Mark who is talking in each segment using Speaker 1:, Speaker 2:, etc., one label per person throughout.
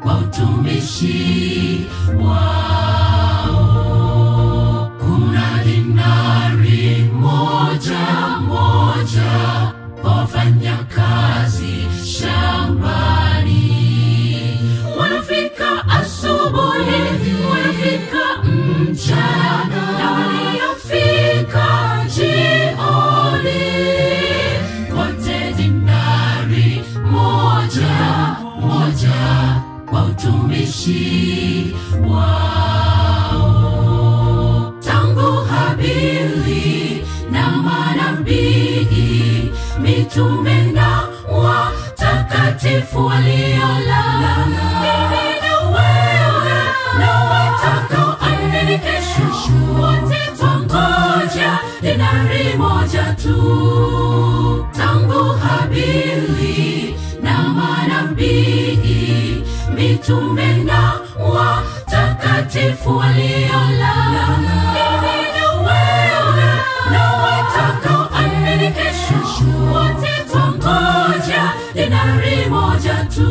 Speaker 1: kwa utumishi wao. Kuna dinari moja kwa wafanyakazi shambani. Wanafika asubuhi, wanafika mchana, na waliofika jioni, wote dinari moja kwa utumishi wao. Tangu Habili na manabii, mitume na watakatifu waliolala, mimi na wewe na watakaoamini kesho, wote twangoja dinari moja tu. Tangu Habili na manabii, mitume na watakatifu waliolala, mimi na wewe na watakaoamini kesho, wote twangoja dinari moja tu.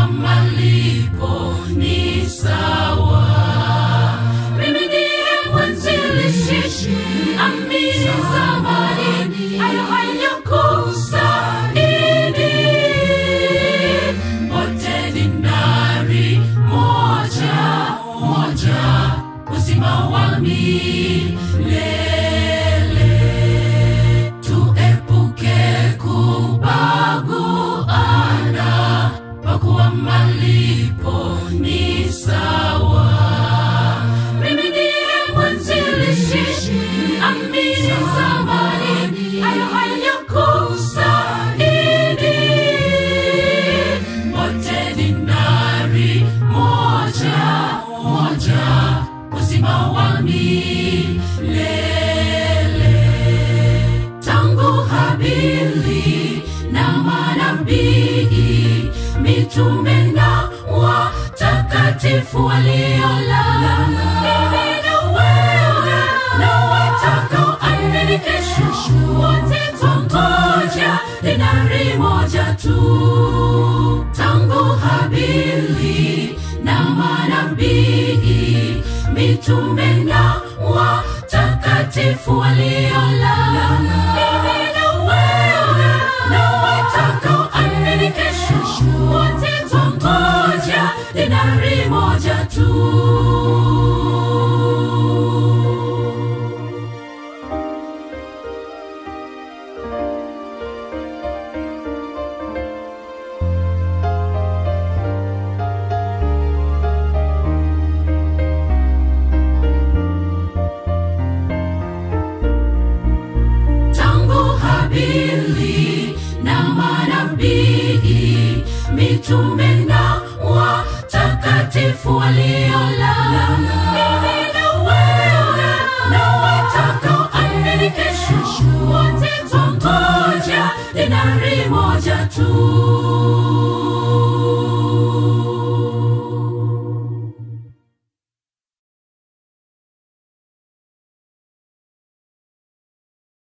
Speaker 1: Malipo ni sawa. Mimi ndiye mwanzilishi, amini zamani, hayakusaidi. Wote dinari moja, uzima wa milele. Tuepuke kubaguana, kwa kuwa malipo ni sawa. Mimi ndiye mwanzilishi, amini zamani, hayakusaidi. Wote dinari moja, uzima wa milele. Tangu Habili na manabii, mitume na watakatifu waliolala, mimi na wewe na watakaoamini kesho, wote twangoja dinari moja tu. Tangu Habili na manabii, mitume na watakatifu waliolala, mimi na wewe na watakaoamini kesho, wote twangoja dinari moja tu. Habili na manabii, mitume na watakatifu waliolala, mimi na wewe na watakaoamini kesho, wote twangoja dinari moja tu.